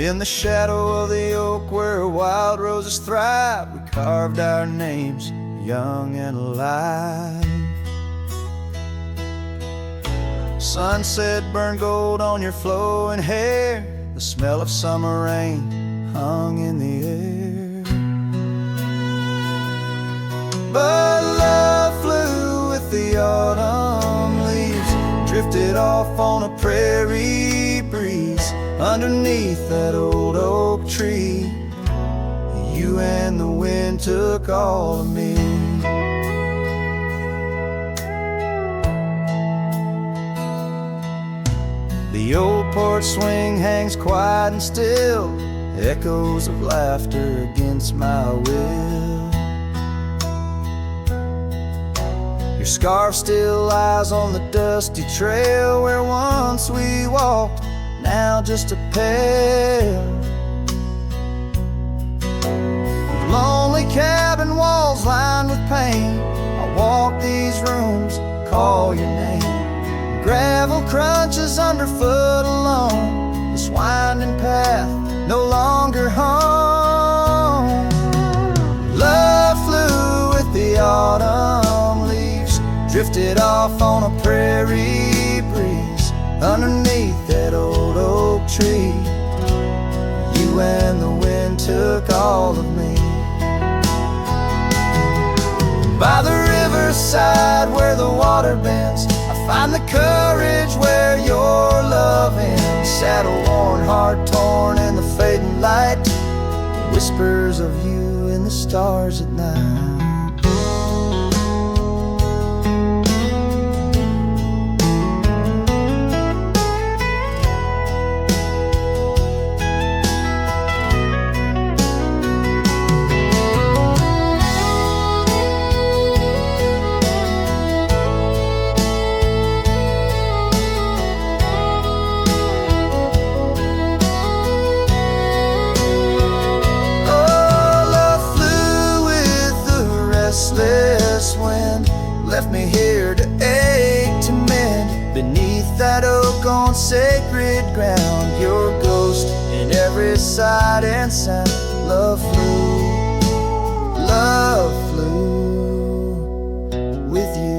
In the shadow of the oak where wild roses thrive, we carved our names young and alive. Sunset burned gold on your flowing hair, the smell of summer rain hung in the air. But love flew with the autumn leaves, drifted off on a prairie breeze underneath that old oak tree. You and the wind took all of me. The old porch swing hangs quiet and still, echoes of laughter against my will. Your scarf still lies on the dusty trail where once we walked, now just a pail. Lonely cabin walls lined with pain, I walk these rooms, call your name. Gravel crunches underfoot alone, this winding path no longer home. Love flew with the autumn leaves, drifted off on a prairie breeze underneath that old oak tree. You and the wind took all of me. By the riverside where the water bends, I find the courage where your love ends. Saddle worn, heart torn in the fading light, whispers of you in the stars at night. Left me here to ache, to mend beneath that oak on sacred ground. Your ghost in every sight and sound. Love flew with you.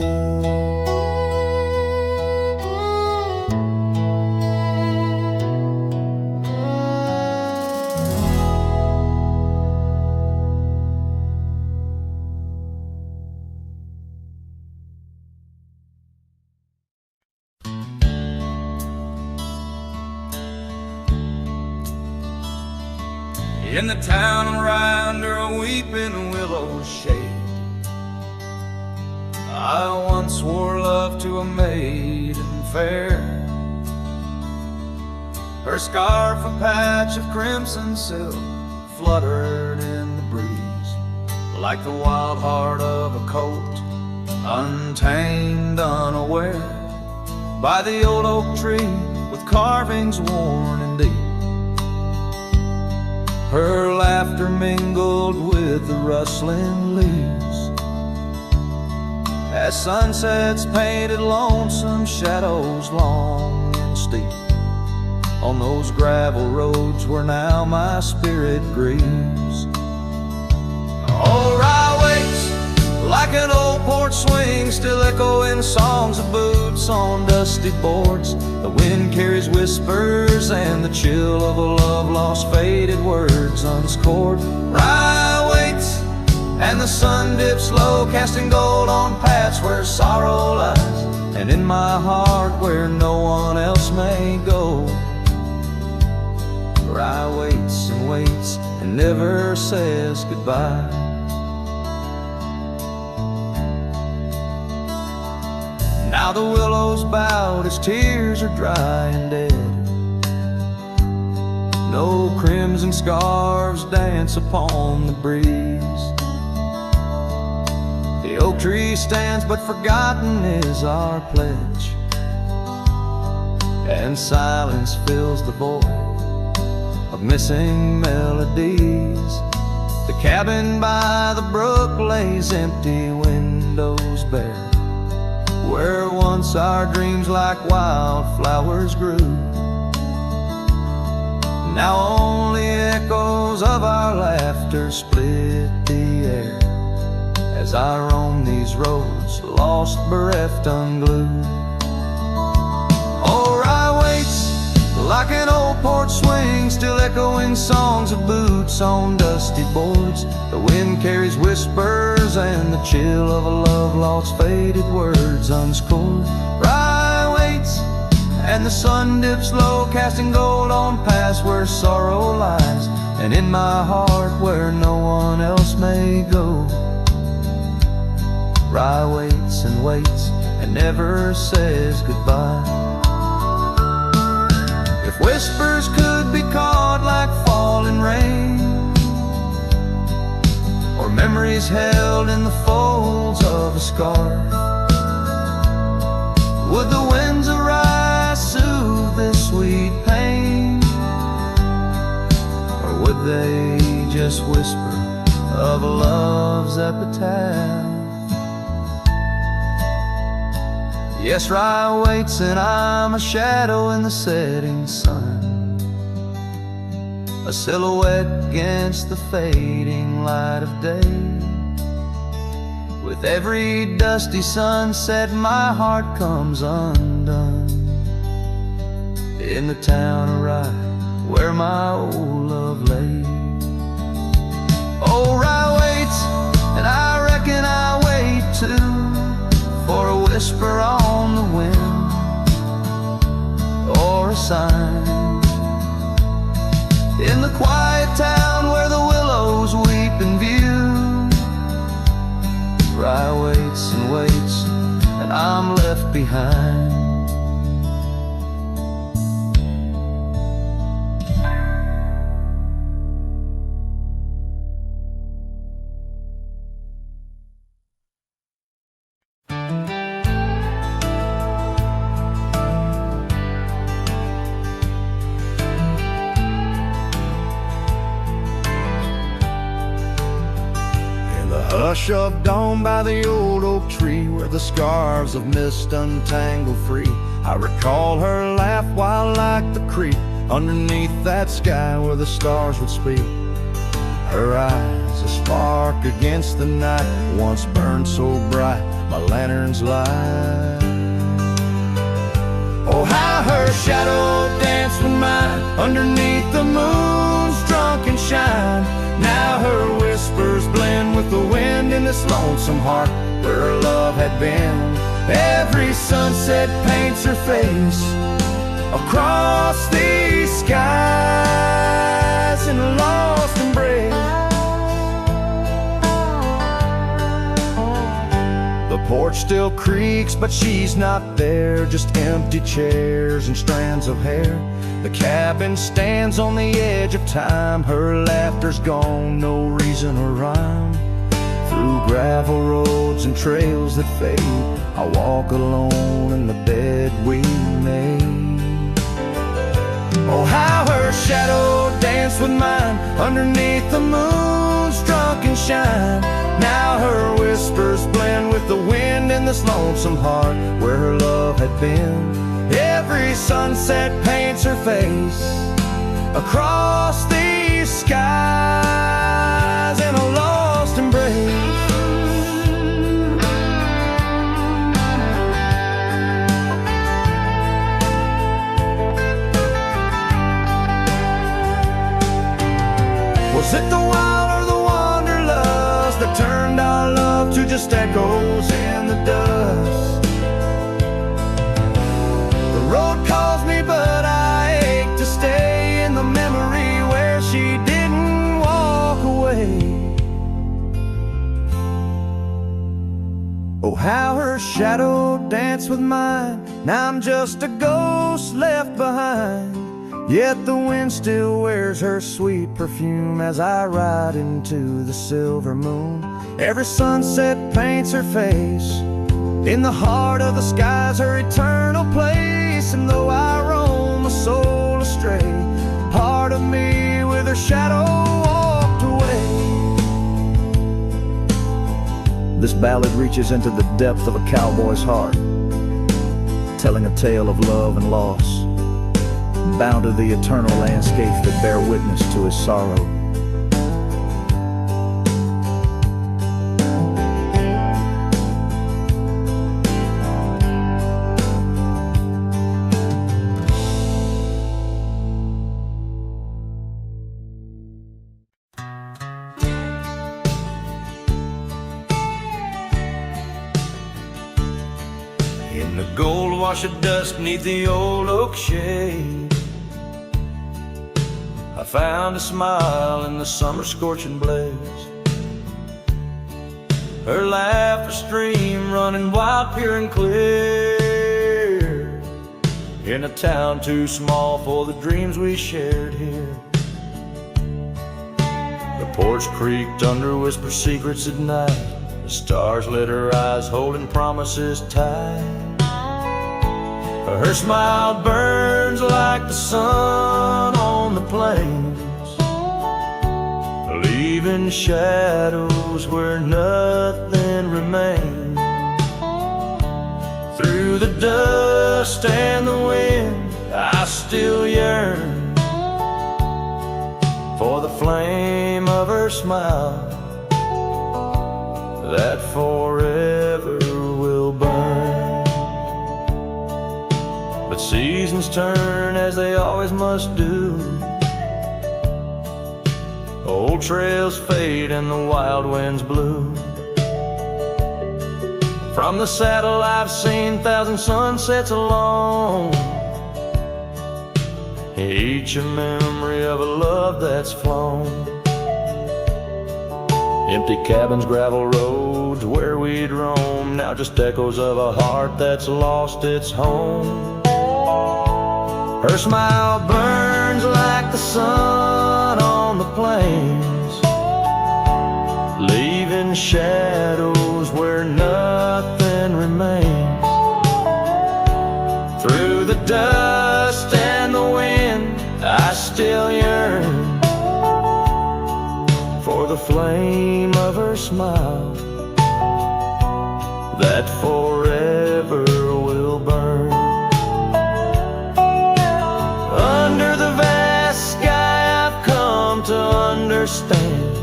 In the town around under a weeping willow shade, I once swore love to a maiden fair. Her scarf a patch of crimson silk fluttered in the breeze, like the wild heart of a colt, untamed, unaware, by the old oak tree with carvings worn and deep. Her laughter mingled with the rustling leaves as sunsets painted lonesome shadows long and steep on those gravel roads where now my spirit grieves. Oh, Rye waits like an old porch swing, still echoing songs of boots on dusty boards. The wind carries whispers and the chill of a love lost, faded words unscored. Rye waits and the sun dips low, casting gold on paths where sorrow lies, and in my heart where no one else may go. Rye waits and waits and never says goodbye. Now the willows bowed as tears are dry and dead. No crimson scarves dance upon the breeze. The oak tree stands, but forgotten is our pledge, and silence fills the void of missing melodies. The cabin by the brook lays empty, windows bare, where once our dreams like wildflowers grew. Now only echoes of our laughter split the air as I roam these roads, lost, bereft, unglued. Oh, Rye waits like an old porch swing, still echoing songs of boots on dusty boards. The wind carries whispers and the chill of a love lost, faded words unscored. Rye waits and the sun dips low, casting gold on paths where sorrow lies, and in my heart where no one else may go. Rye waits and never says goodbye. If whispers could be caught like falling rain, or memories held in the folds of a scarf, would the winds of Rye soothe this sweet pain, or would they just whisper of a love's epitaph? Yes, Rye waits and I'm a shadow in the setting sun, a silhouette against the fading light of day. With every dusty sunset my heart comes undone, in the town of Rye where my old love lay. Oh, Rye waits and I reckon I wait too, for a whisper on the wind, or a sign in the quiet town where the willows weep in view. Rye waits and I'm left behind. Hush of dawn by the old oak tree, where the scarves of mist untangle free, I recall her laugh while like the creek underneath that sky where the stars would speak. Her eyes, a spark against the night, once burned so bright my lantern's light. Oh, how her shadow danced with mine underneath the moon's drunken shine. Now her whispers blend with the wind in this lonesome heart where her love had been. Every sunset paints her face across these skies in a lost embrace. The porch still creaks, but she's not there, just empty chairs and strands of hair. The cabin stands on the edge of time, her laughter's gone, no reason or rhyme. Through gravel roads and trails that fade, I walk alone in the bed we made. Oh, how her shadow danced with mine underneath the moon's drunken shine. Now her whispers blend with the wind in this lonesome heart where her love had been. Every sunset paints her face across these skies in a lost embrace. Was it the wild or the wanderlust that turned our love to just echoes in the dust? The road calls me, but I ache to stay in the memory where she didn't walk away. Oh, how her shadow danced with mine, now I'm just a ghost left behind. Yet the wind still wears her sweet perfume as I ride into the silver moon. Every sunset paints her face in the heart of the skies, her eternal place. And though I roam a soul astray, part of me with her shadow walked away. This ballad reaches into the depth of a cowboy's heart, telling a tale of love and loss. bound to the eternal landscapes that bear witness to his sorrow. In the gold wash of dusk neath the old oak shade, I found a smile in the summer scorching blaze. Her laugh a stream running wild, pure and clear, in a town too small for the dreams we shared here. The porch creaked under whispered secrets at night. The stars lit her eyes, holding promises tight. Her smile burns like the sun on the plains, leaving shadows where nothing remains. Through the dust and the wind, I still yearn for the flame of her smile that forever will burn. But seasons turn as they always must do. Old trails fade and the wild winds blow. From the saddle I've seen 1,000 sunsets alone, each a memory of a love that's flown. Empty cabins, gravel roads where we'd roam, now just echoes of a heart that's lost its home. Her smile burns like the sun on the plains, leaving shadows where nothing remains. Through the dust and the wind, I still yearn for the flame of her smile that forever will burn. Under the vast sky I've come to understand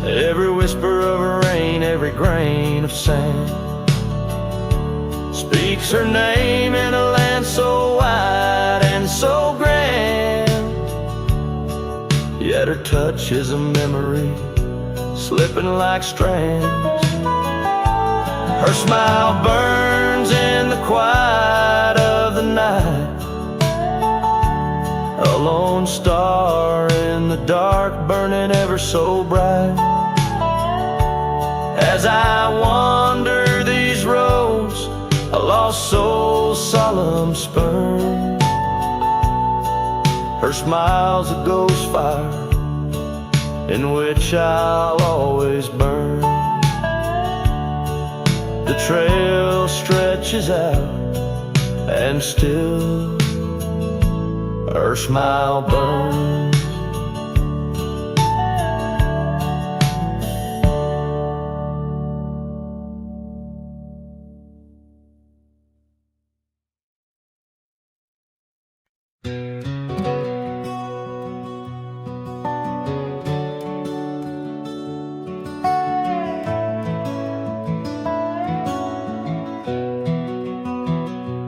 every whisper of rain, every grain of sand speaks her name in a land so wide and so grand. Yet her touch is a memory slipping like strands. Her smile burns in the quiet of the night, a lone star in the dark burning ever so bright. As I wander these roads, a lost soul's solemn spurn, her smile's a ghost fire in which I'll always burn. The trail stretches out and still her smile burns.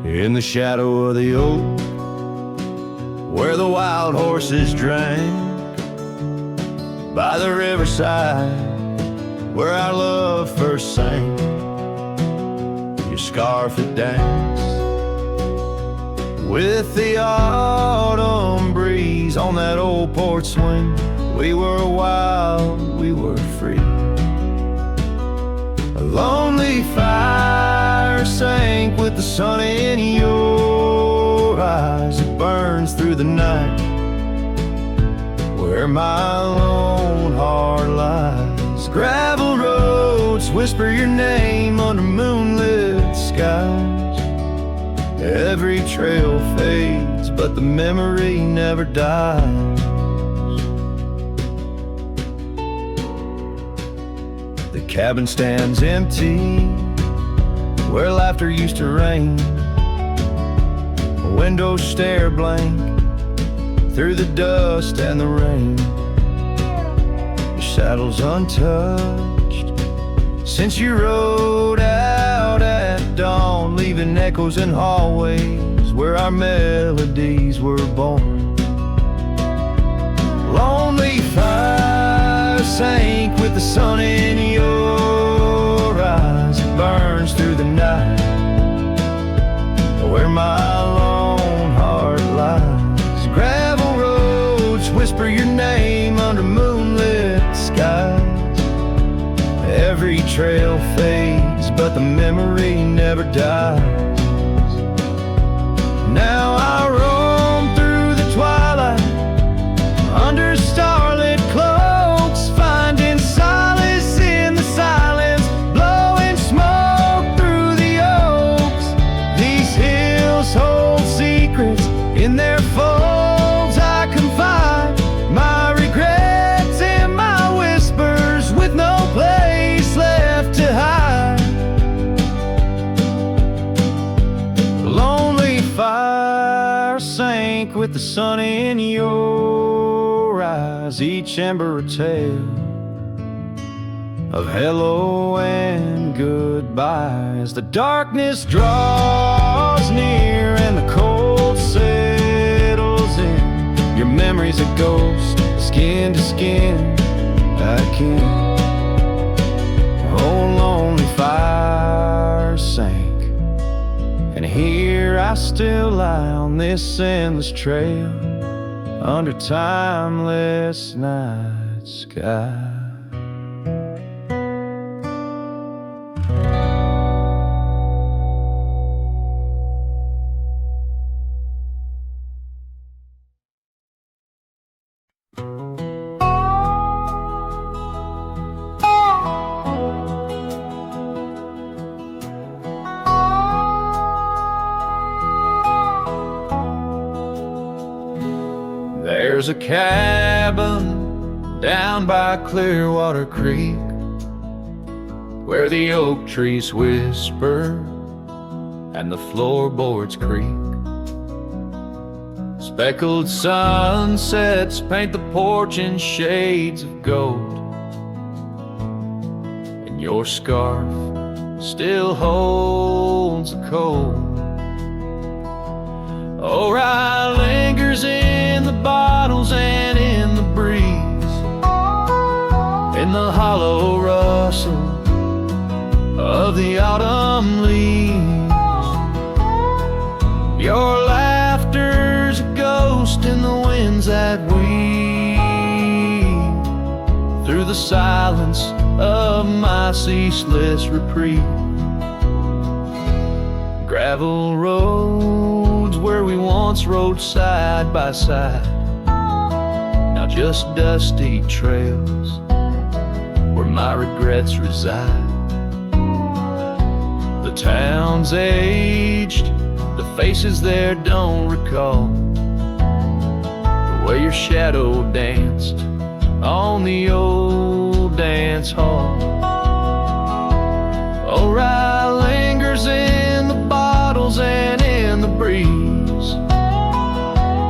In the shadow of the oak, where the wild horses drank, by the riverside where our love first sang, your scarf had danced with the autumn breeze on that old porch swing. We were wild, we were free. A lonely fire sank with the sun in your eyes. It burns through the night where my lone heart lies. Gravel roads whisper your name under moonlit skies. Every trail fades, but the memory never dies. The cabin stands empty where laughter used to reign, Windows stare blank through the dust and the rain. Your saddle's untouched since you rode out at dawn, leaving echoes in hallways where our melodies were born. Lonely fire sank with the sun in your eyes. It burns through the night where my lone heart lies. Gravel roads whisper your name under moonlit skies. Every trail fades, but the memory never dies. Now I roam through the twilight under starlit cloaks, finding solace in the silence, blowing smoke through the oaks. These hills hold secrets in their folds. I confide my regrets and my whispers with no place left to hide. Lonely fire sank with the sun in your eyes, each ember a tale of hello and goodbye. As the darkness draws near and the cold settles in, your memory's a ghost, skin to skin. I can't. Oh, lonely fire sank, and here I still lie on this endless trail under timeless night sky. There's a cabin down by Clearwater Creek where the oak trees whisper and the floorboards creak. Speckled sunsets paint the porch in shades of gold, and your scarf still holds the cold. Oh, rye lingers in the bottles and in the breeze, in the hollow rustle of the autumn leaves. Your laughter's a ghost in the winds that weave through the silence of my ceaseless reprieve. Gravel roads where we once rode side by side, now just dusty trails where my regrets reside. The town's aged, the faces there don't recall the way your shadow danced on the old dance hall. Oh, rye lingers in the bottles and in the breeze,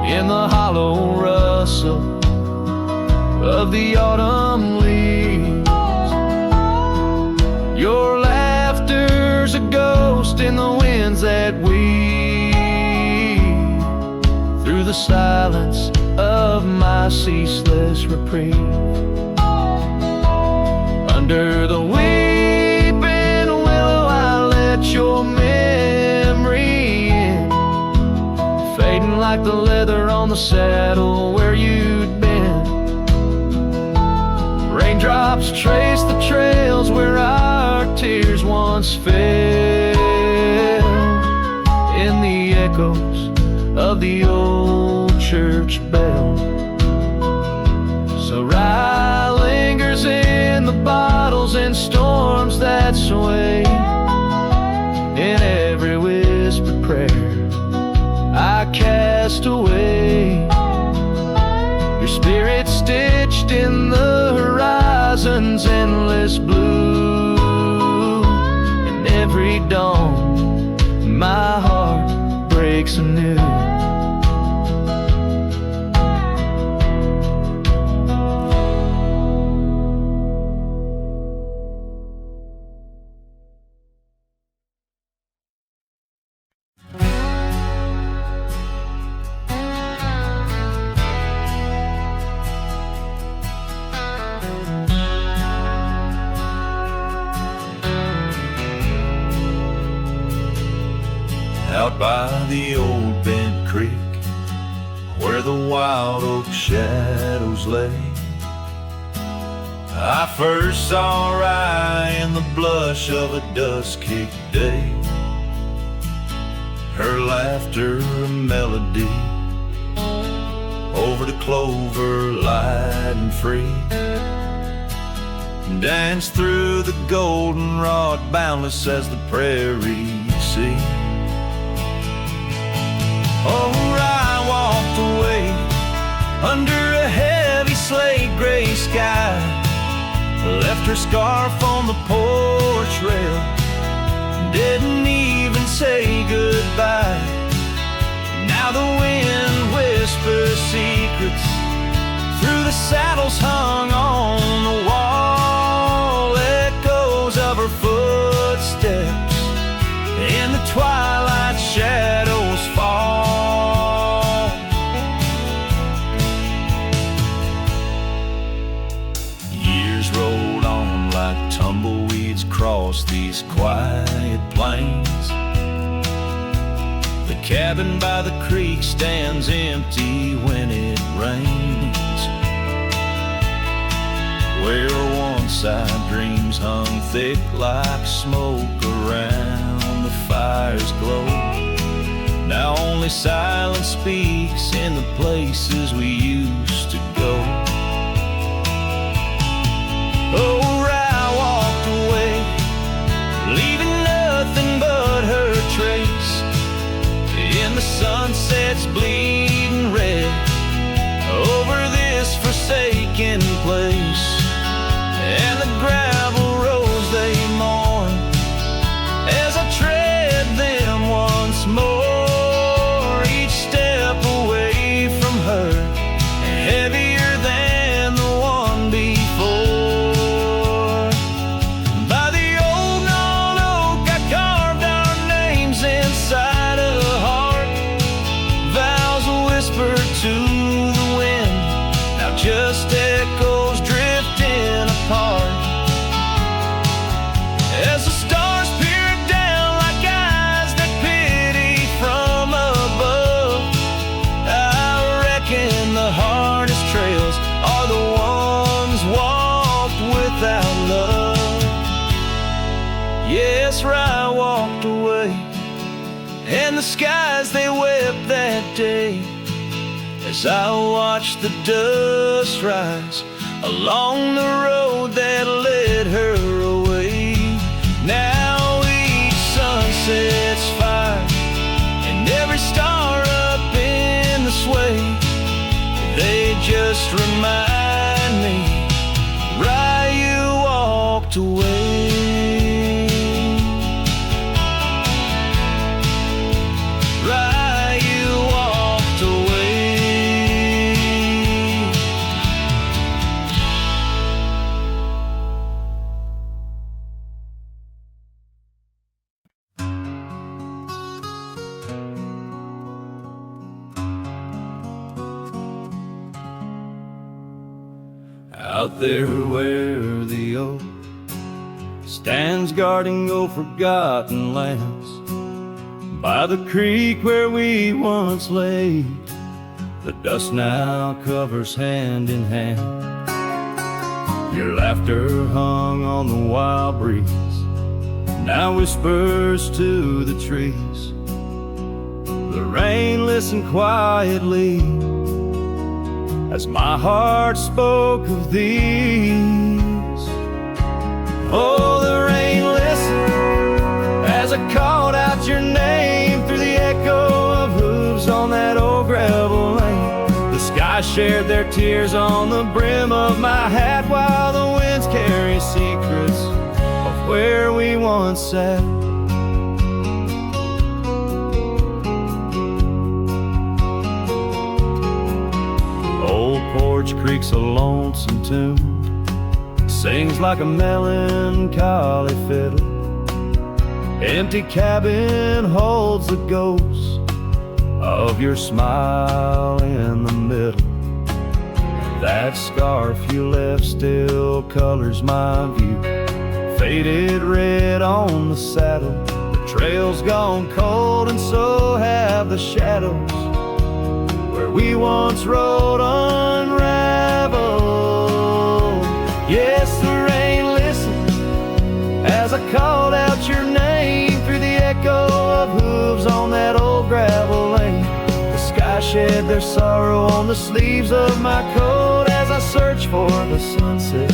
in the hollow rustle of the autumn leaves. Your laughter's a ghost in the winds that weave through the silence of my ceaseless reprieve. Under the weeping willow I let your memory in, fading like the leather on the saddle where you'd been. Raindrops trace the trails where our tears once fell, in the echoes of the old church bell. So rye lingers in the bottles and storms that sway, in every whispered prayer I cast away. Your spirit stitched in the horizon's endless blue, and every dawn my heart breaks breaks anew. Out by the old bent creek, where the wild oak shadows lay, I first saw Rye in the blush of a dusk-kicked day. Her laughter a melody over the clover, light and free, danced through the goldenrod, boundless as the prairie sea. Oh, I walked away under a heavy slate gray sky, left her scarf on the porch rail, didn't even say goodbye. Now the wind whispers secrets through the saddles hung on the wall, echoes of her footsteps in the twilight shadows fall. Years rolled on like tumbleweeds across these quiet plains. The cabin by the creek stands empty when it rains, where once our dreams hung thick like smoke around the fire's glow. Now only silence speaks in the places we used to go. Oh, I walked away, leaving nothing but her trace in the sunset's bleeding red over this forsaken place, and the gravel roads they mourn as I tread them once more, each step away from her heavier than the one before. By the old gnarled oak I carved our names inside a heart, vows whispered to the wind, now just echoes drifting apart. As the stars peer down like eyes that pity from above, I reckon the hardest trails are the ones walked without love. Yes, I walked away, and the skies they wept that day as I watched the dust rise along the road that led her away. Now each sunset's fire and every star up in the sway, they just remind me, Rye, you walked away. Rye, you walked away. Out there where the oak stands guarding old forgotten lands, by the creek where we once lay, the dust now covers hand in hand. Your laughter hung on the wild breeze, now whispers to the trees. The rain listened quietly as my heart spoke of these. Oh, the rain listened as I called out your name through the echo of hooves on that old gravel lane. The sky shared their tears on the brim of my hat, while the winds carry secrets of where we once sat. porch creaks a lonesome tune, sings like a melancholy fiddle. Empty cabin holds the ghost of your smile in the middle. That scarf you left still colors my view, faded red on the saddle. The trail's gone cold and so have the shadows where we once rode unraveled. Yes, the rain listened as I called out your name through the echo of hooves on that old gravel lane. The sky shed their sorrow on the sleeves of my coat as I search for the sunset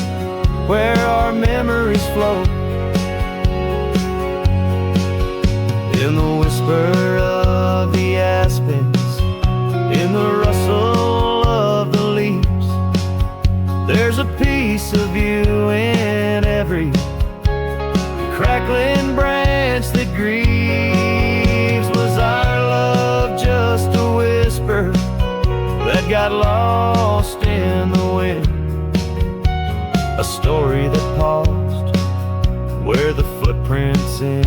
where our memories float. In the whisper of the aspens, in the rustle of the leaves, there's a piece of you in every crackling branch that grieves. Was our love just a whisper that got lost in the wind? A story that paused where the footprints end.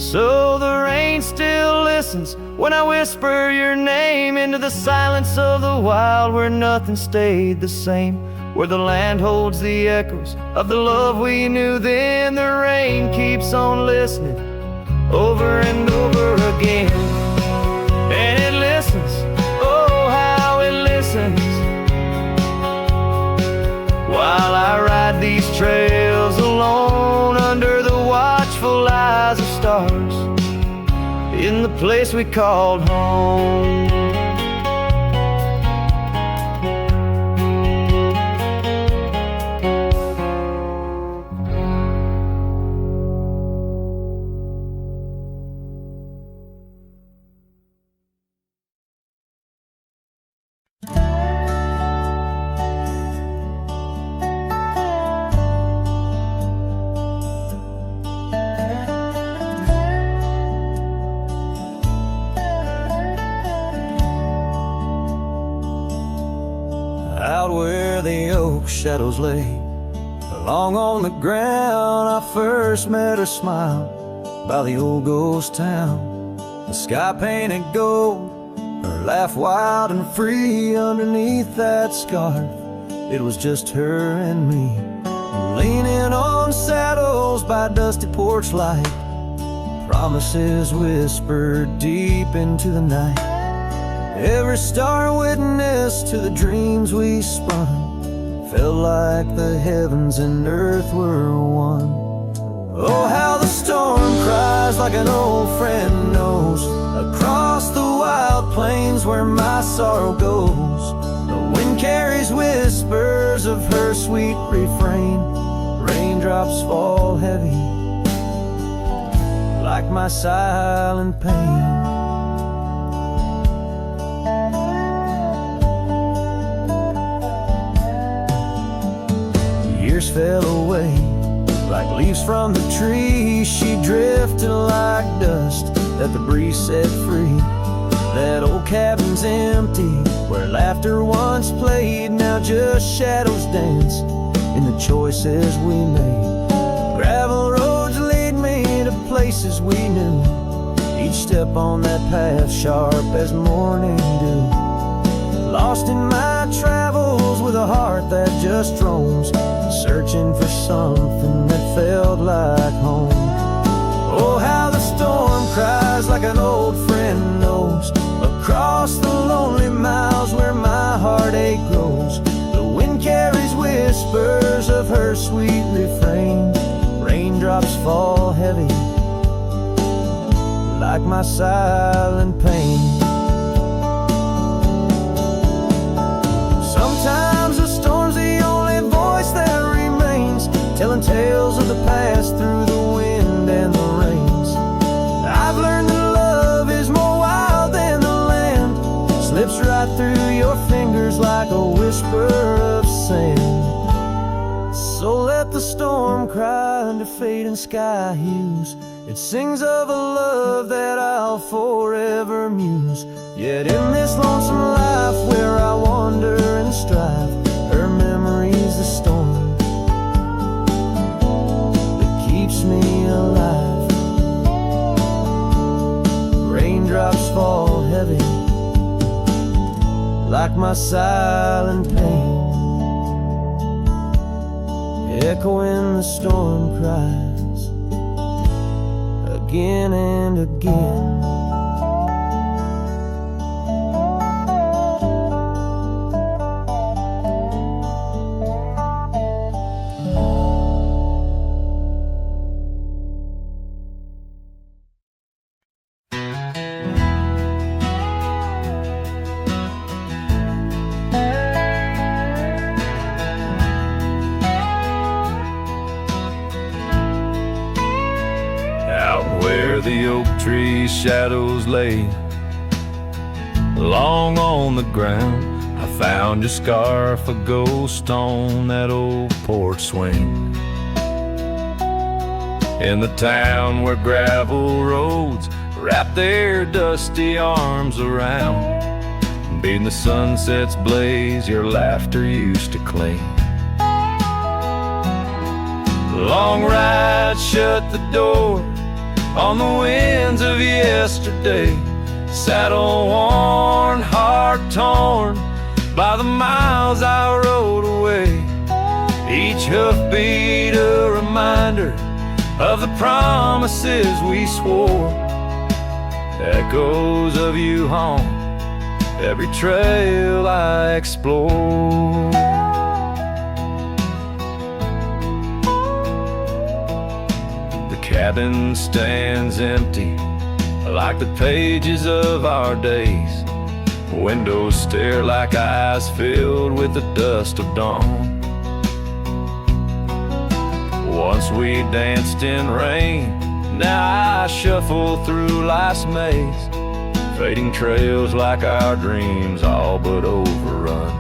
So the rain still listens when I whisper your name into the silence of the wild, where nothing stayed the same, where the land holds the echoes of the love we knew then. The rain keeps on listening over and over again, and it listens, oh how it listens, while I ride these trails alone under the watchful eyes of stars in the place we called home. Out where the oak shadows lay, along on the ground I first met her smile by the old ghost town. The sky painted gold, her laugh wild and free underneath that scarf. It was just her and me, leaning on saddles by dusty porch light, promises whispered deep into the night. Every star witness to the dreams we spun, felt like the heavens and earth were one. Oh, how the storm cries like an old friend knows, across the wild plains where my sorrow goes. The wind carries whispers of her sweet refrain, raindrops fall heavy like my silent pain. Years fell away like leaves from the tree. She drifted like dust that the breeze set free. That old cabin's empty, where laughter once played. Now just shadows dance in the choices we made. Gravel roads lead me to places we knew, each step on that path sharp as morning dew. Lost in my travels with a heart that just roams, searching for something that felt like home. Oh, how the storm cries like an old friend knows, across the lonely miles where my heartache grows. The wind carries whispers of her sweet refrain, raindrops fall heavy like my silent pain. Sometimes the storm's the only voice that remains, telling tales of the past through the wind and the rains. I've learned that love is more wild than the land, slips right through your fingers like a whisper of sand. So let let the storm cry under fading sky hues. It sings of a love that I'll forever muse. Yet in this lonesome life where I wander and strive, her memory's the storm that keeps me alive. Raindrops fall heavy like my silent pain, echoing the storm cries again and again. Where the oak tree's shadows lay long on the ground, I found your scarf, a ghost on that old porch swing. In the town where gravel roads wrap their dusty arms around, beating the sunset's blaze, your laughter used to cling. Long ride shut the door on the winds of yesterday, saddle worn, heart torn by the miles I rode away. Each hoofbeat a reminder of the promises we swore, echoes of you haunt every trail I explore. Cabin stands empty like the pages of our days. Windows stare like eyes filled with the dust of dawn. Once we danced in rain, now I shuffle through life's maze, fading trails like our dreams all but overrun.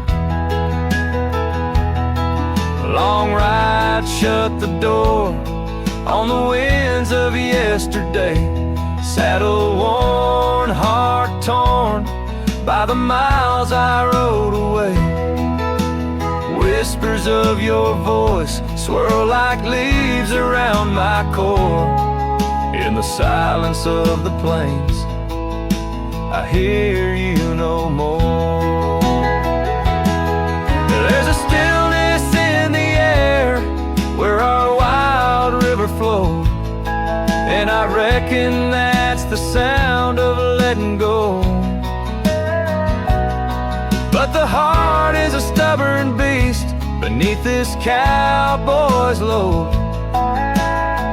Long ride shut the door on the winds of yesterday, saddle worn, heart torn by the miles I rode away. Whispers of your voice swirl like leaves around my core. In the silence of the plains, I hear you no more. There's a stillness in the air where our wild river flowed, and I reckon that's the sound of letting go. But the heart is a stubborn beast beneath this cowboy's load.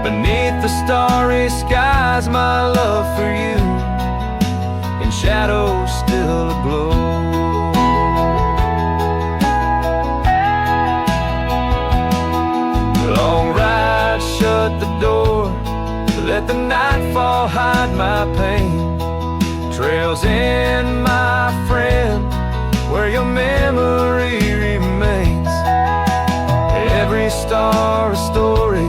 Beneath the starry skies, my love for you in shadows still aglow. Long ride shut the door, let the nightfall hide my pain. Trails in, my friend, where your memory remains. Every star a story,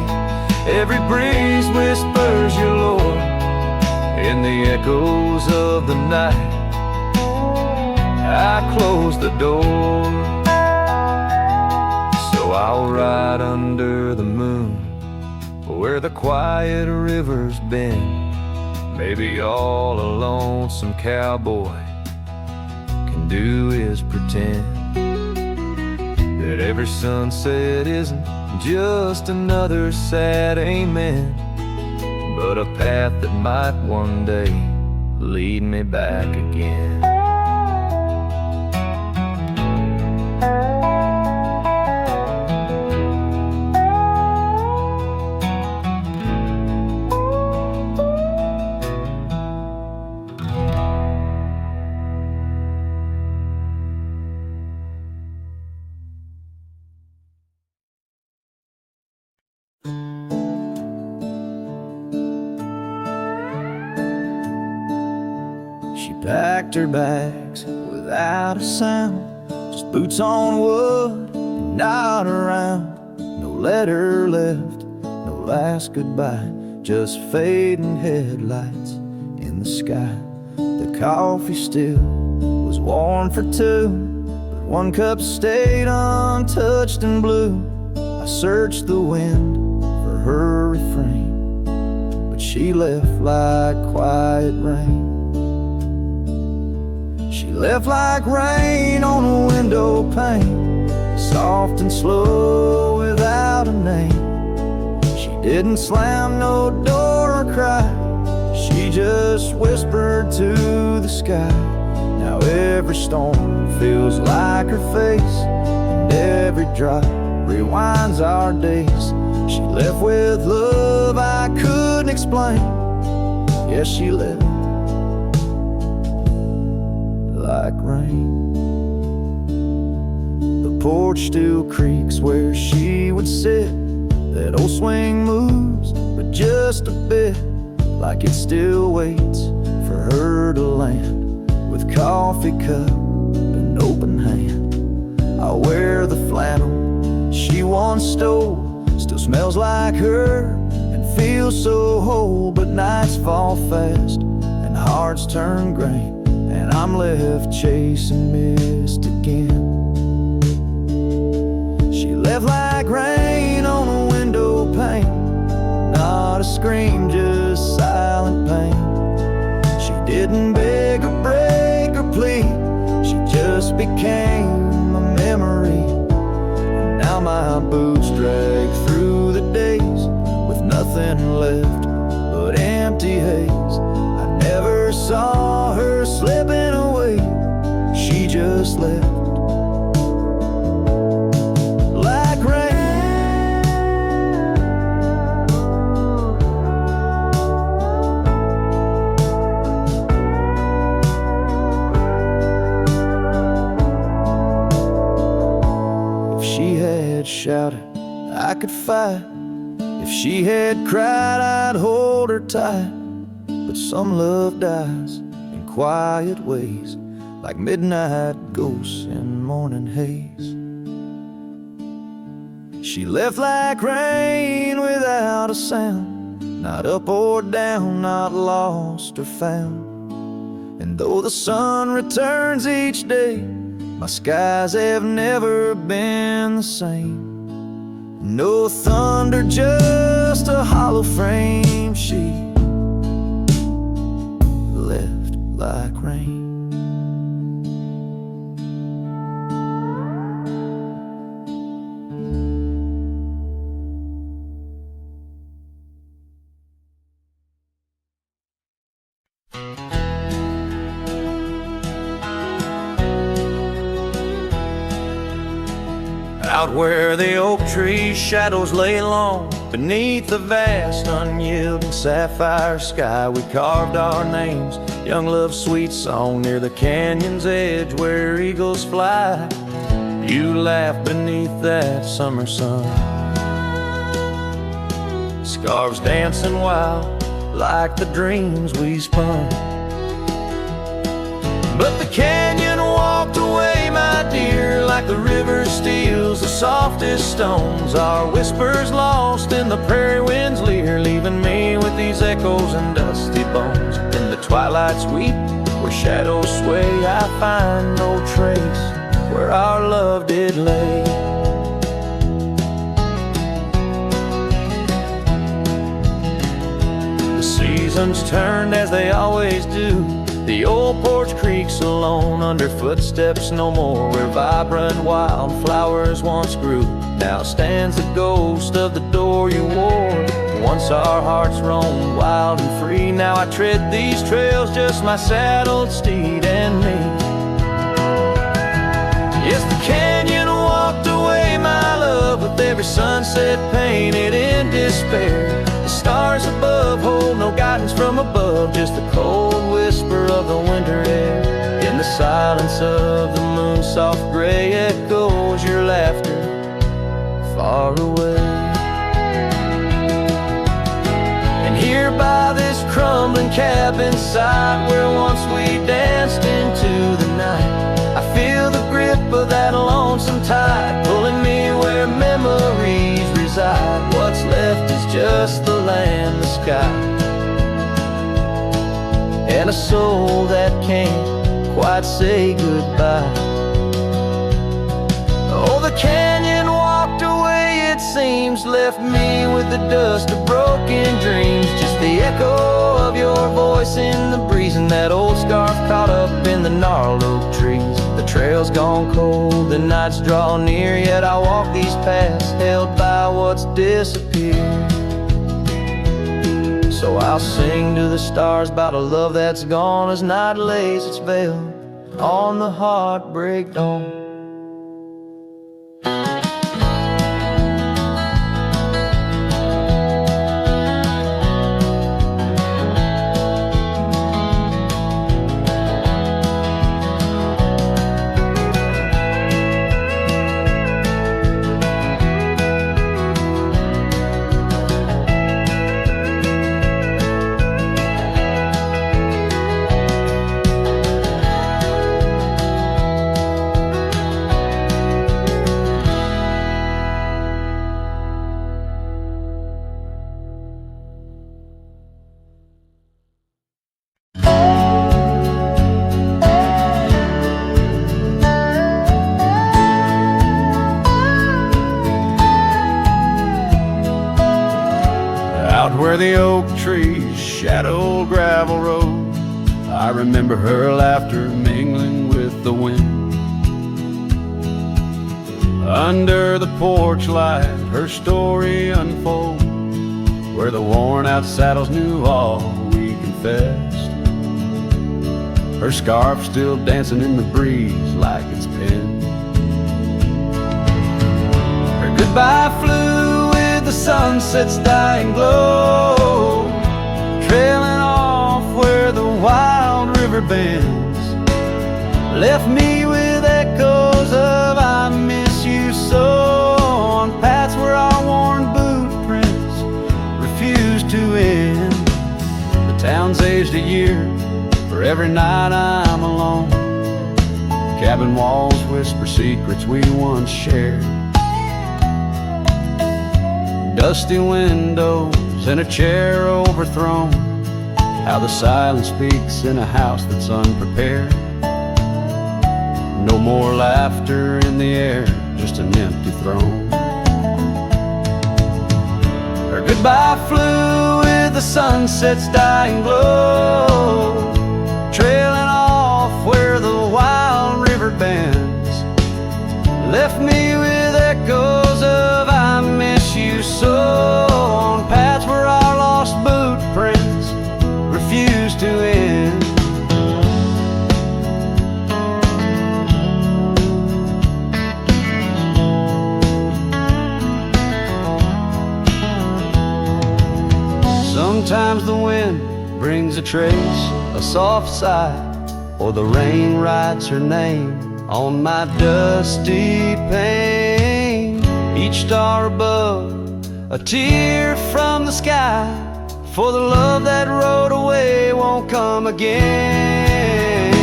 every breeze whispers your lore. In the echoes of the night, I close the door. So I'll ride under the moon, where the quiet river's been. Maybe all a lonesome cowboy can do is pretend that every sunset isn't just another sad amen, but a path that might one day lead me back again. Packed her bags without a sound, just boots on wood and not around. No letter left, no last goodbye, just fading headlights in the sky. The coffee still was warm for two, but one cup stayed untouched and blue. I searched the wind for her refrain, but she left like quiet rain. She left like rain on a window pane, soft and slow without a name. She didn't slam no door or cry, she just whispered to the sky. Now every storm feels like her face, and every drop rewinds our days. She left with love I couldn't explain. Yes, she left like rain. The porch still creaks where she would sit. That old swing moves, but just a bit, like it still waits for her to land. With coffee cup and open hand, I'll wear the flannel she once stole. Still smells like her and feels so whole. But nights fall fast and hearts turn gray, and I'm left chasing mist again. She left like rain on a window pane, not a scream, just silent pain. She didn't beg or break or plead, she just became a memory. And now my boots drag through the days with nothing left but empty haze. I never saw her slipping away, she just left like rain. If she had shouted, I could fight. If she had cried, I'd hold her tight. But some love dies in quiet ways, like midnight ghosts in morning haze. She left like rain without a sound, not up or down, not lost or found. And though the sun returns each day, my skies have never been the same. No thunder, just a hollow frame. She left like rain. Out where the oak tree's shadows lay long, beneath the vast unyielding sapphire sky, we carved our names, young love's sweet song, near the canyon's edge where eagles fly. You laughed beneath that summer sun, scarves dancing wild like the dreams we spun. But the canyon walked away, my dear, like the river steals the softest stones. Our whispers lost in the prairie wind's leer, leaving me with these echoes and dusty bones. In the twilight sweet, where shadows sway, I find no trace where our love did lay. The seasons turned as they always do. The old porch creaks alone under footsteps no more, where vibrant wildflowers once grew. Now stands the ghost of the door you wore. Once our hearts roamed wild and free, now I tread these trails, just my saddled steed and me. Yes, the canyon walked away, my love, with every sunset painted in despair. The stars above hold no guidance from above, just the cold whisper of the winter air. In the silence of the moon's soft gray echoes your laughter far away. And here by this crumbling cabin site, where once we danced into the night, I feel the grip of that lonesome tide, pulling me where memories reside. just the land, the sky, and a soul that can't quite say goodbye. Oh, the canyon walked away, it seems, left me with the dust of broken dreams. Just the echo of your voice in the breeze, and that old scarf caught up in the gnarled oak trees. The trail's gone cold, the nights draw near, yet I walk these paths held by what's disappeared. So I'll sing to the stars about a love that's gone as night lays its veil on the heartbreak dawn. Where the oak trees shadow gravel road, I remember her laughter mingling with the wind. Under the porch light, her story unfolds, where the worn-out saddles knew all we confessed. Her scarf still dancing in the breeze like it's pinned. Her goodbye flew with the sunset's dying glow, trailing off where the wild river bends, left me with echoes of I miss you so, on paths where our worn boot prints refuse to end. The town's aged a year for every night I'm alone. Cabin walls whisper secrets we once shared. Dusty windows and a chair overthrown, how the silence speaks in a house that's unprepared. No more laughter in the air, just an empty throne. Her goodbye flew with the sunset's dying glow, trailing off where the wild river bends, left me with echoes of I miss you so, on paths where our lost boot prints refuse to end. Sometimes the wind brings a trace, a soft sigh, or the rain writes her name on my dusty pane. Each star above, a tear from the sky, for the love that rode away won't come again.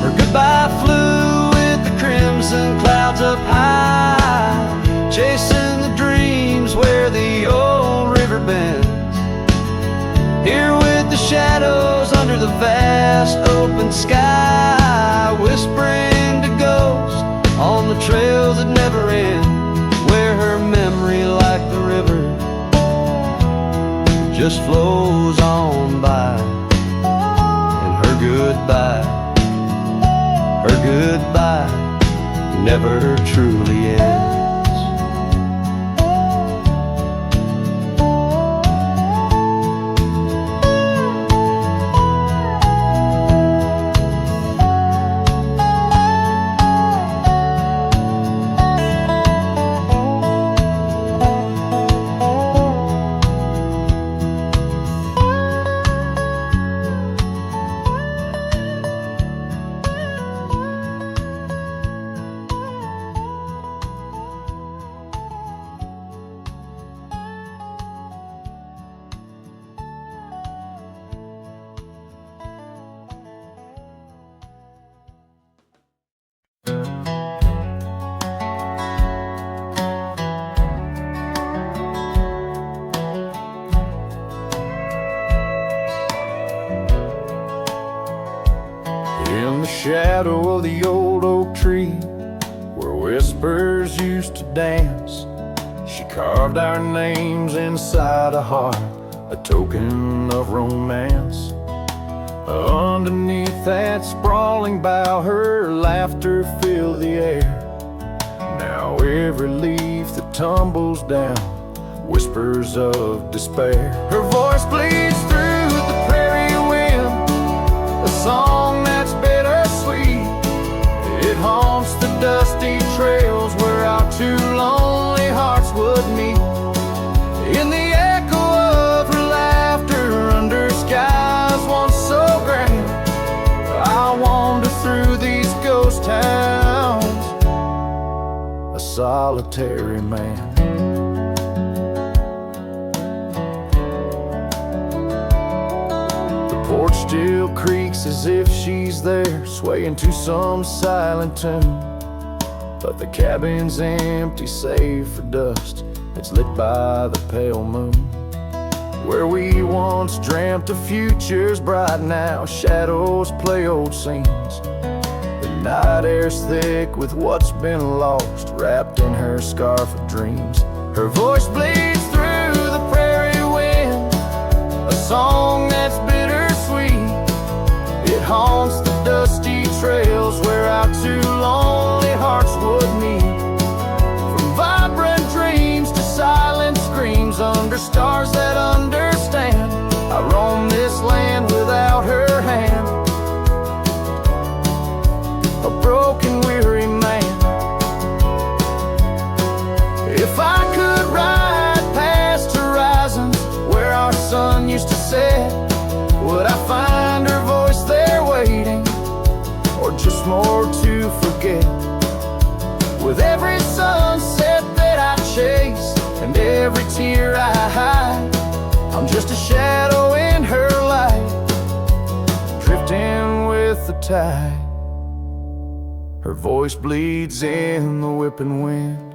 Her goodbye flew with the crimson clouds up high, chasing the dreams where the old river bends. Here with the shadows under the vast open sky, whispering to ghosts on the trails that never end, where her memory like the river just flows on by, and her goodbye never truly ends. shadow of the old oak tree where whispers used to dance. She carved our names inside a heart, a token of romance. Underneath that sprawling bough, her laughter filled the air. Now every leaf that tumbles down whispers of despair. Her voice bleeds through the prairie wind, a song that's bittersweet. It haunts the dusty trails where our two lonely hearts would meet. In the echo of her laughter under skies once so grand, I wander through these ghost towns, a solitary man. The porch still creaks as if she's there, swaying to some silent tune. But the cabin's empty save for dust that's lit by the pale moon. Where we once dreamt of futures bright, now shadows play old scenes. The night air's thick with what's been lost, wrapped in her scarf of dreams. Her voice bleeds through the prairie wind, a song that's bittersweet. It haunts the dusty trails where our two lonely hearts would meet. From vibrant dreams to silent screams under stars that understand, I roam this land without her hand, a broken, weary man. If I could ride past horizons where our sun used to set, would I find her voice there waiting, or just more to forget? With every sunset that I chase and every tear I hide, I'm just a shadow in her light, drifting with the tide. Her voice bleeds in the whipping wind,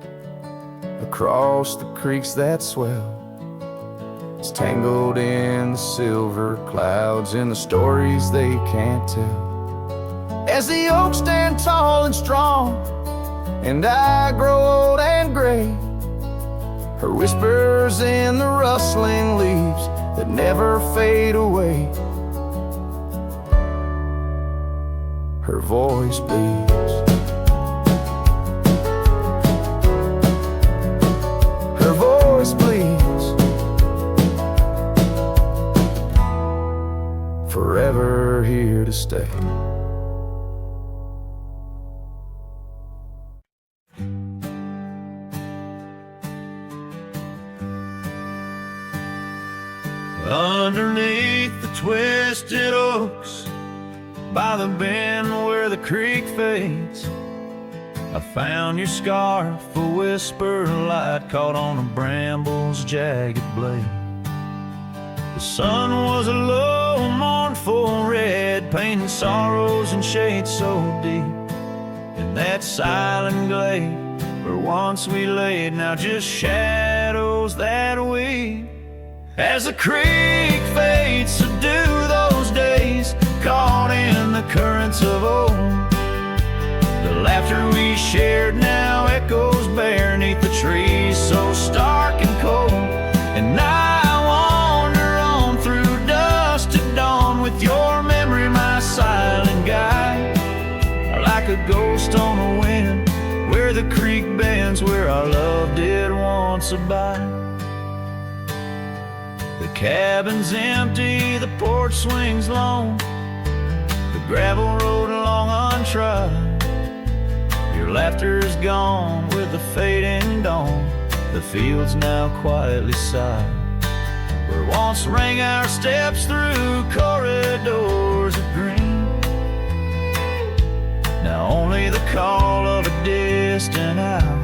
across the creeks that swell. It's tangled in the silver clouds, in the stories they can't tell. As the oaks stand tall and strong, and I grow old and gray, her whispers in the rustling leaves that never fade away. Her voice bleeds. Her voice bleeds, forever here to stay. Underneath the twisted oaks, by the bend where the creek fades, I found your scarf, a whisper light caught on a bramble's jagged blade. The sun was a low, mournful red, painting sorrows in shades so deep. In that silent glade where once we laid, now just shadows that weep. As the creek fades to do those days, caught in the currents of old, the laughter we shared now echoes bare 'neath the trees so stark and cold. And I wander on through dusk to dawn with your memory my silent guide, like a ghost on the wind where the creek bends, where our love did once abide. The cabin's empty, the porch swings lone, the gravel road long untried. Your laughter's gone with the fading dawn, the fields now quietly sigh. Where once rang our steps through corridors of green, now only the call of a distant owl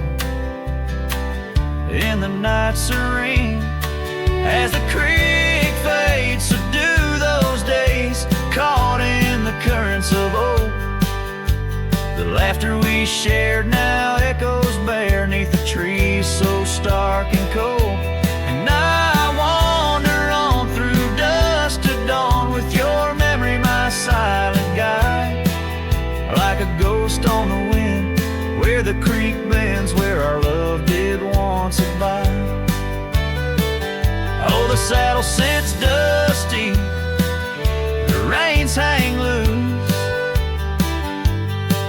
in the night serene. As the creek fades to do those days, caught in the currents of old, the laughter we shared now echoes bare 'neath the trees so stark and cold. And I wander on through dusk to dawn with your memory my silent guide, like the creek bends, where our love did once abide. Oh, the saddle sits dusty, the reins hang loose,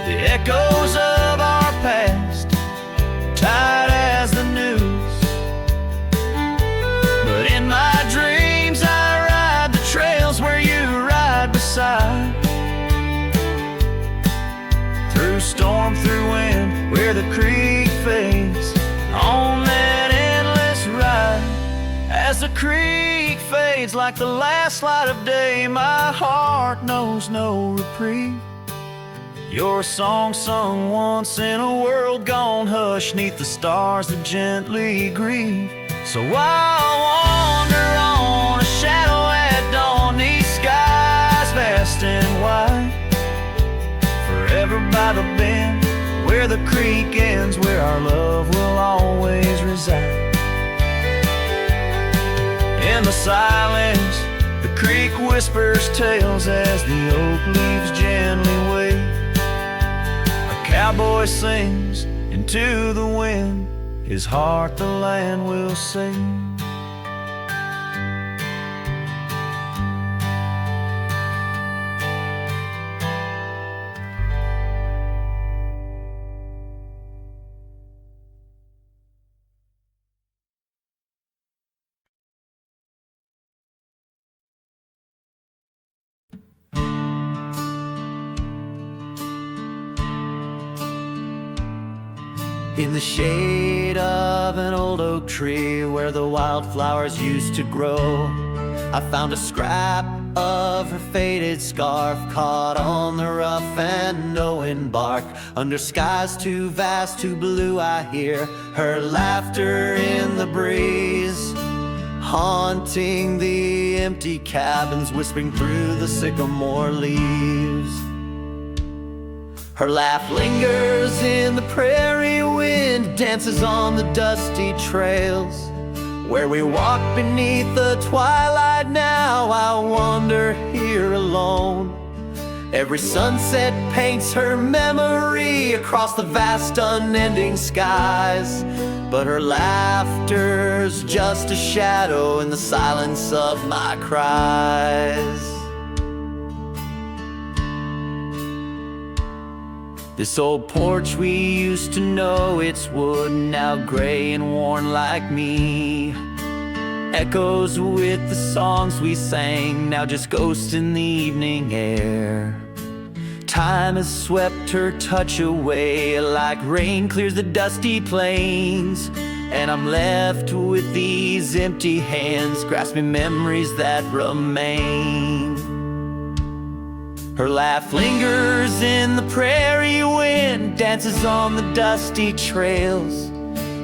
the echoes of our past tied as the news. But in my dreams I ride the trails where you ride beside, through storm, through wind, where the creek fades, on that endless ride. As the creek fades like the last light of day, my heart knows no reprieve. Your song sung once in a world gone hush, 'neath the stars that gently grieve. So I'll wander on, a shadow at dawn, these skies vast and wide, forever by the bend, where the creek ends, where our love will always reside. In the silence, the creek whispers tales as the oak leaves gently wave. A cowboy sings into the wind, his heart the land will sing. In the shade of an old oak tree where the wildflowers used to grow, I found a scrap of her faded scarf caught on the rough and knowing bark. Under skies too vast, too blue, I hear her laughter in the breeze, haunting the empty cabins, whispering through the sycamore leaves. Her laugh lingers in the prairie wind, dances on the dusty trails, where we walk beneath the twilight. Now I wander here alone. Every sunset paints her memory across the vast unending skies, but her laughter's just a shadow in the silence of my cries. This old porch we used to know, it's wood, now gray and worn like me, echoes with the songs we sang, now just ghosts in the evening air. Time has swept her touch away, like rain clears the dusty plains, and I'm left with these empty hands, grasping memories that remain. Her laugh lingers in the prairie wind, dances on the dusty trails,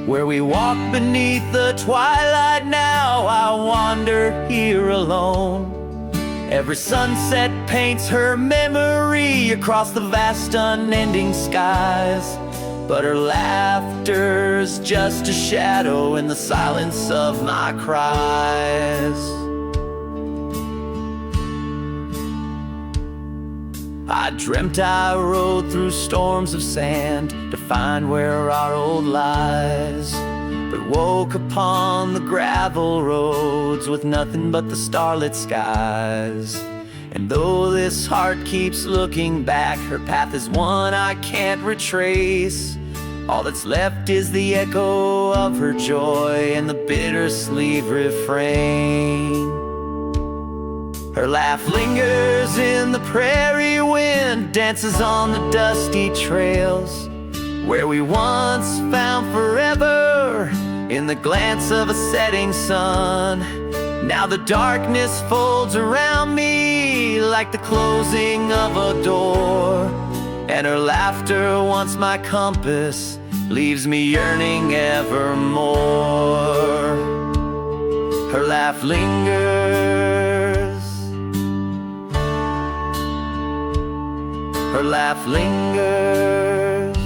where we walk beneath the twilight. Now I wander here alone. Every sunset paints her memory across the vast unending skies, but her laughter's just a shadow in the silence of my cries. I dreamt I rode through storms of sand to find where our old lies, but woke upon the gravel roads with nothing but the starlit skies. And though this heart keeps looking back, her path is one I can't retrace. All that's left is the echo of her joy and the bittersweet refrain. Her laugh lingers in the prairie wind, dances on the dusty trails, where we once found forever in the glance of a setting sun. Now the darkness folds around me like the closing of a door, and her laughter, once my compass, leaves me yearning evermore. Her laugh lingers, her laugh lingers,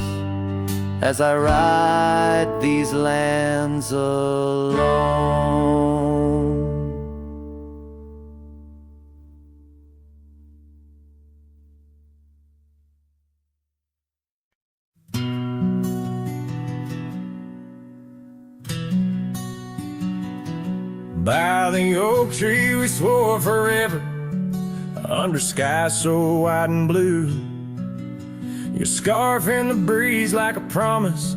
as I ride these lands alone. By the oak tree we swore forever, under skies so wide and blue. Your scarf in the breeze like a promise,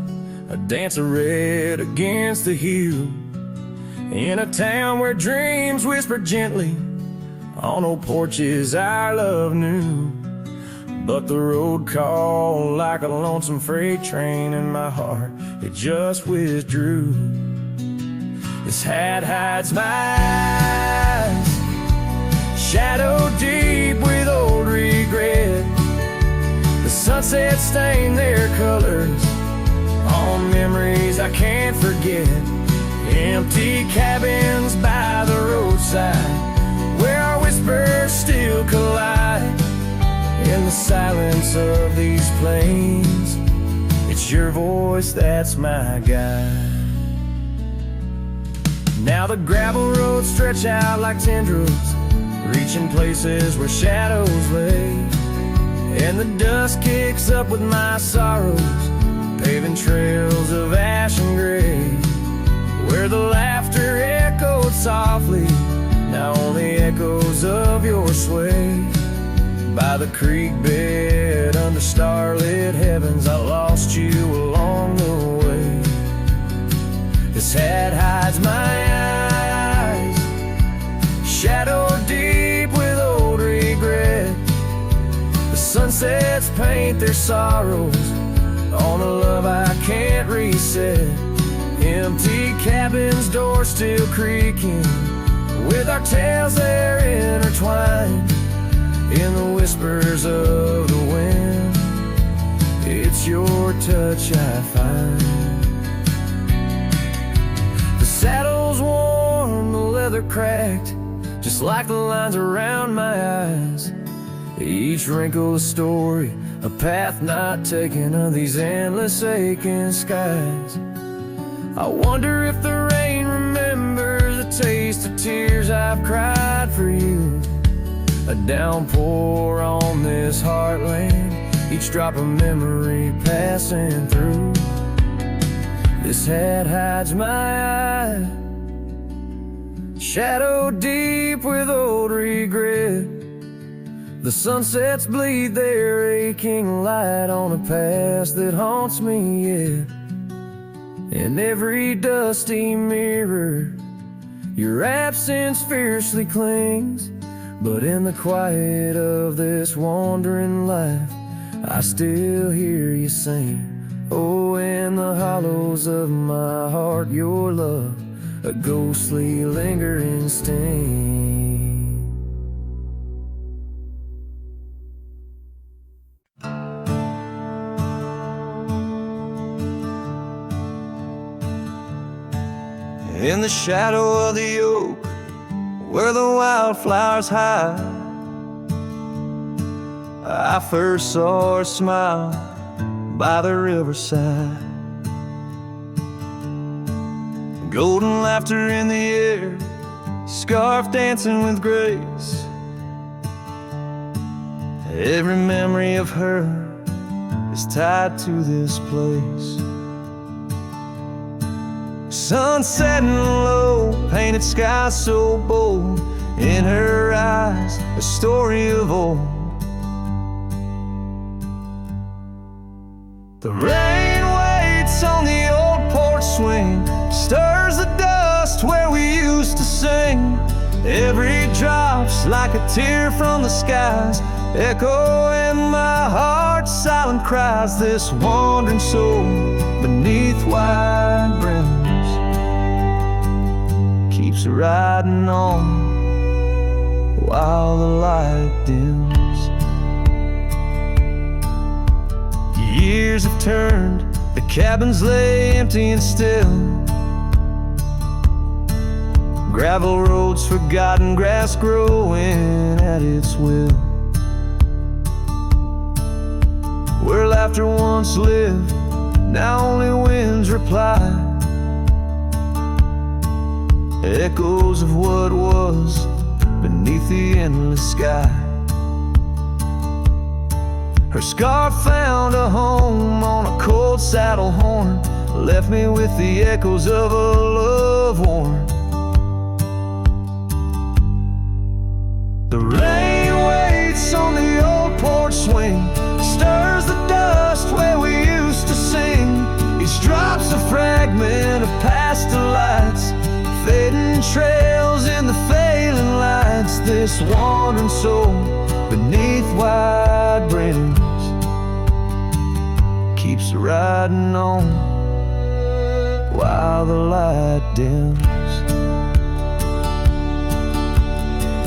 a dance of red against the hue. In a town where dreams whisper gently, on old porches our love knew. But the road called like a lonesome freight train, and my heart, it just withdrew. This hat hides my eyes, shadow deep with old regret. The sunset stained their colors on memories I can't forget. Empty cabins by the roadside, where our whispers still collide. In the silence of these plains, it's your voice that's my guide. Now the gravel roads stretch out like tendrils, reaching places where shadows lay. And the dust kicks up with my sorrows, paving trails of ash and gray. Where the laughter echoed softly, now only echoes of your sway. By the creek bed under starlit heavens, I lost you along the way. This hat hides my eyes, shadow deep with old regret. The sunsets paint their sorrows on a love I can't reset. Empty cabins, doors still creaking, with our tales there intertwined. In the whispers of the wind, it's your touch I find. The saddle's worn, the leather cracked, just like the lines around my eyes. Each wrinkle a story, a path not taken of these endless aching skies. I wonder if the rain remembers the taste of tears I've cried for you. A downpour on this heartland, each drop of memory passing through. This hat hides my eye, shadow deep with old regret. The sunsets bleed their aching light on a past that haunts me yet. In every dusty mirror, your absence fiercely clings. But in the quiet of this wandering life, I still hear you sing. Oh, in the hollows of my heart, your love, a ghostly lingering sting. In the shadow of the oak, where the wildflowers hide, I first saw her smile by the riverside. Golden laughter in the air, scarf dancing with grace. Every memory of her is tied to this place. Sun setting low, painted sky so bold. In her eyes, a story of old. The rain waits on the old porch swing, stirs the dust where we used to sing. Every drop's like a tear from the skies, echo in my heart, silent cries. This wandering soul beneath wide brims keeps riding on while the light dims. Years have turned, the cabins lay empty and still. Gravel roads forgotten, grass growing at its will. Where laughter once lived, now only winds reply. Echoes of what was beneath the endless sky. Her scarf found a home on a cold saddle horn, left me with the echoes of a love worn. The rain waits on the old porch swing, stirs the dust where we used to sing. Each drop's a fragment of pastel lights, fading trails in the failing lights. This wandering soul beneath wide brims keeps riding on while the light dims.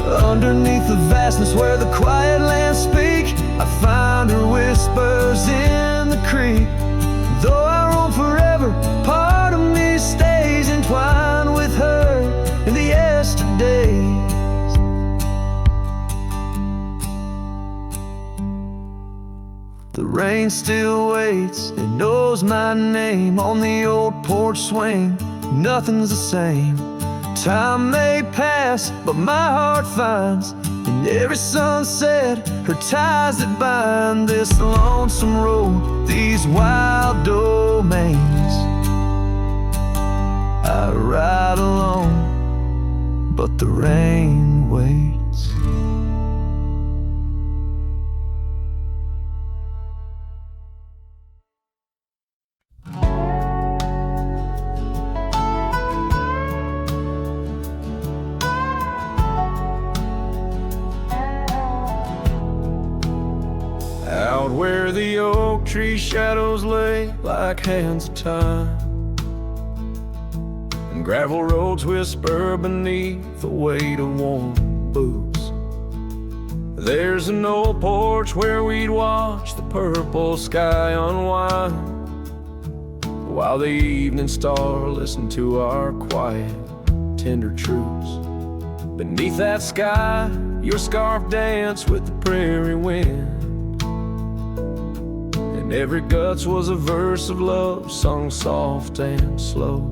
Underneath the vastness where the quiet lands speak, I find her whispers in the creek. Though I roam forever, part of me stays entwined with her in the yesterdays. The rain still waits, it knows my name. On the old porch swing, nothing's the same. Time may pass, but my heart finds in every sunset her ties that bind this lonesome road, these wild domains. I ride alone, but the rain waits. Out where the oak tree shadows lay like hands of time, and gravel roads whisper beneath the weight of warm boots. There's an old porch where we'd watch the purple sky unwind, while the evening star listened to our quiet, tender truths. Beneath that sky, your scarf danced with the prairie wind, and every guts was a verse of love sung soft and slow.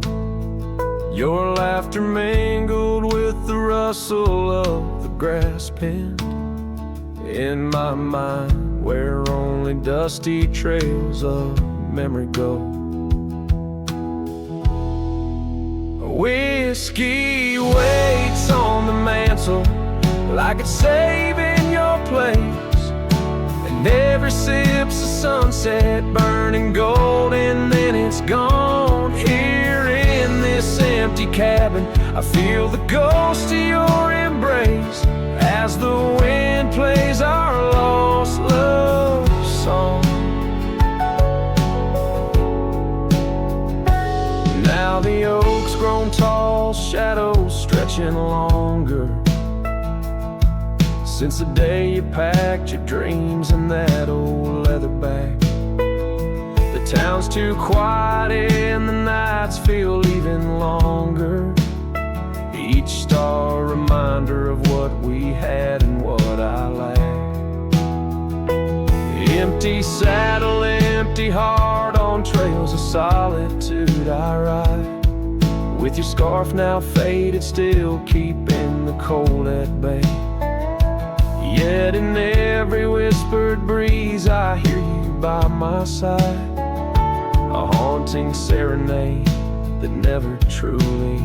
Your laughter mingled with the rustle of the grass pinned in my mind, where only dusty trails of memory go. Whiskey waits on the mantle like it's saving your place, and every sip's a sunset burning gold, and then it's gone. Here in this empty cabin, I feel the ghost of your embrace as the wind plays our lost love song. Now the oak's grown tall, shadows stretching longer, since the day you packed your dreams in that old leather bag. The town's too quiet and the nights feel even longer, each star a reminder of what we had and what I lacked. Empty saddle, empty heart, on trails of solitude I ride, with your scarf now faded, still keeping the cold at bay. Yet in every whispered breeze I hear you by my side, a haunting serenade that never truly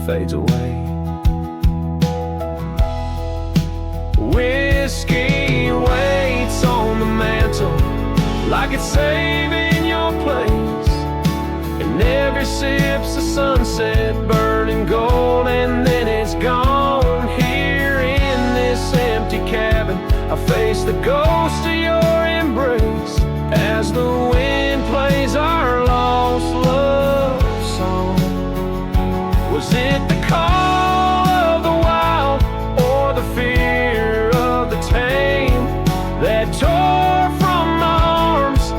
fades away. Whiskey waits on the mantle like it's saving your place, and every sip's a sunset burning gold, and then it's gone. Here in this empty cabin, I face the ghost of your embrace as the wind plays our lost love song. Was it the call of the wild or the fear of the tame that tore from my arms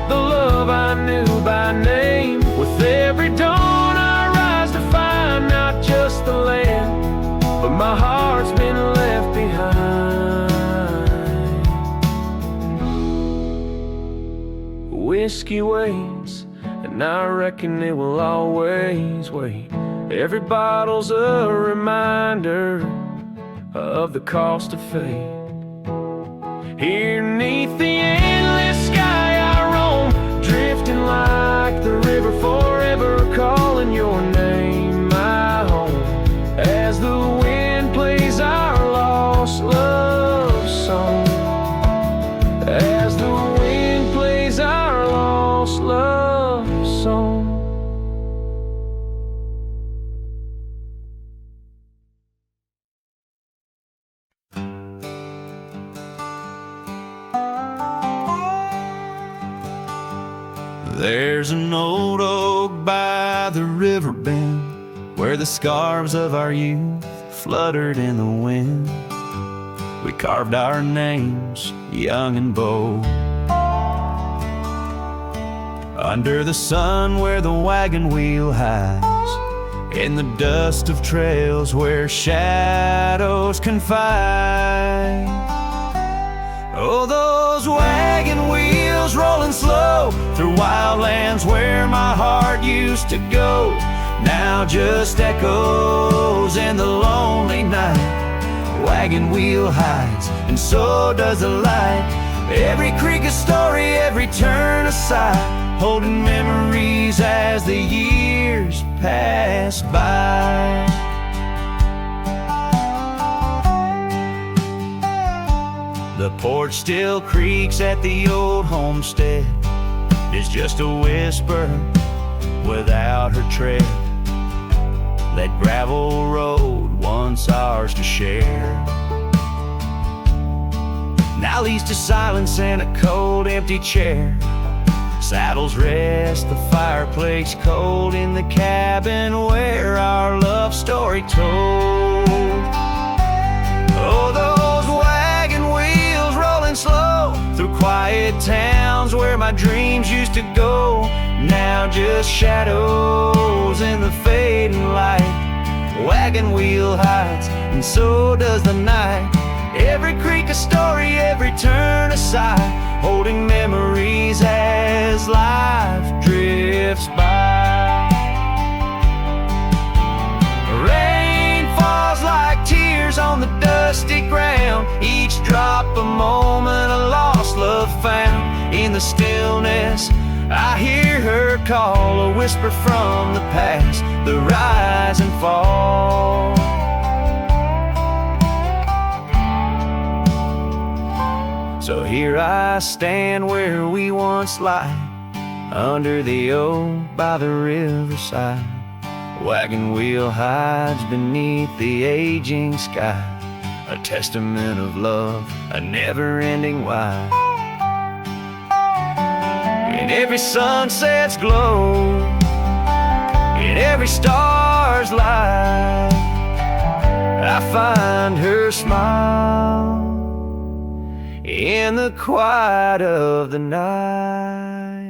the love I knew by name? With every dawn I rise to find not just the land, but my heart's been left behind. Whiskey waits, and I reckon it will always wait. Every bottle's a reminder of the cost of fate. Here 'neath the endless sky I roam, drifting like the river, forever calling your name my home, as the wind plays our lost love There's an old oak by the river bend where the scarves of our youth fluttered in the wind. We carved our names, young and bold, under the sun where the wagon wheel hides, in the dust of trails where shadows confide. Oh, those wagon wheels rolling slow through wildlands where my heart used to go, now just echoes in the lonely night. Wagon wheel hides, and so does the light. Every creek a story, every turn a sigh, holding memories as the years pass by. The porch still creaks at the old homestead. It's just a whisper without her tread. That gravel road once ours to share, now leads to silence and a cold empty chair. Saddles rest, the fireplace cold in the cabin where our love story told. Oh, those wagon wheels rolling slow through quiet towns where my dreams used to go, now just shadows in the fading light. Wagon wheel hides, and so does the night. Every creek a story, every turn a sigh, holding memories as life drifts by. Rain falls like tears on the dusty ground, each drop a moment, a lost love found. In the stillness I hear her call, a whisper from the past, the rise and fall. So here I stand where we once lie, under the oak by the riverside. Wagon wheel hides beneath the aging sky, a testament of love, a never-ending why. In every sunset's glow, in every star's light, I find her smile in the quiet of the night.